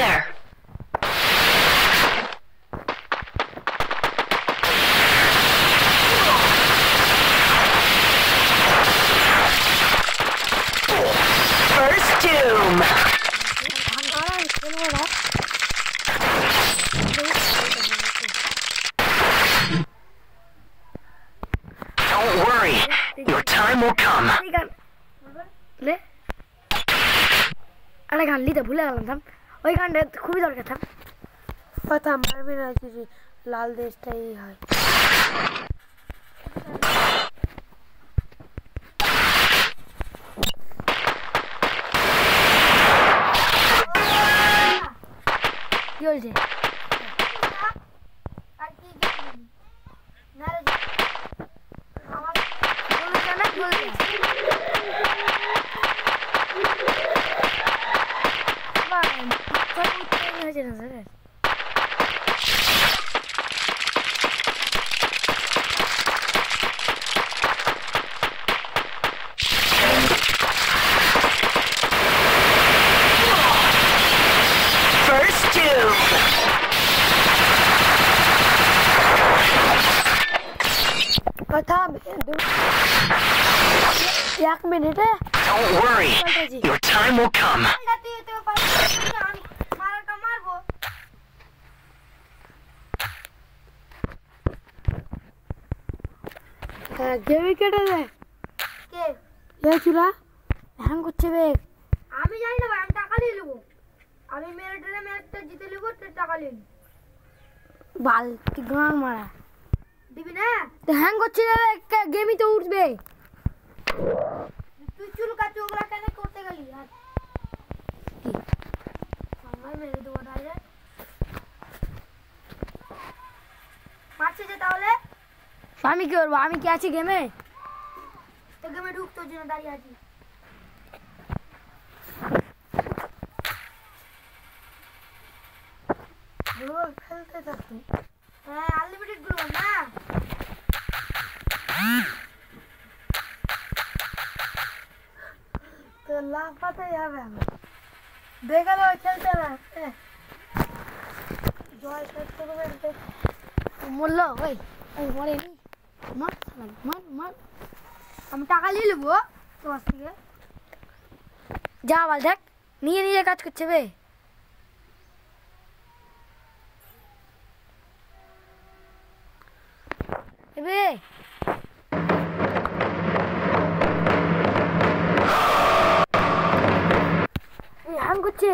there. First doom. Don't worry, your time will come. अरे गान ली तो भूले गलम था वही गान खूब ही दौड़ था पता हमारे भी ना किसी लाल देश का ही है योर जे Don't worry, your time will come. गेम केटे दे के ये चुरा হ্যাং করছে বেগ আমি জানি না ভাই আমি টাকা নিয়ে নেব আমি মেরে ট্রেনে ম্যাচটা জিতে নেব তো টাকা নিয়ে বাল কি গান মারা দিবি না তো হ্যাং করছে যাবে গেমই তো উঠবে তুই চুলকা চোগলা কেন করতে গেলি আর আমার মেরে দেবো ডাইরেক্ট মারছে যে তাহলে আমি কি করবো আমি কি আছি গেমে তো গেমে ঢুকতো জন্য দাঁড়িয়ে আছি গ্লোবাল খেলতে থাকি হ্যাঁ আনলিমিটেড গ্লোবাল না তো লাফাতে যাবে আমি দেখে লো খেলতে না জয় করতে হবে মরল ওই ওই মরেনি মার মার মার আমি টাকা নিয়ে নেবো তোমার থেকে যা বল দেখ নিয়ে নিয়ে কাজ করছে বে এবে হ্যাং করছে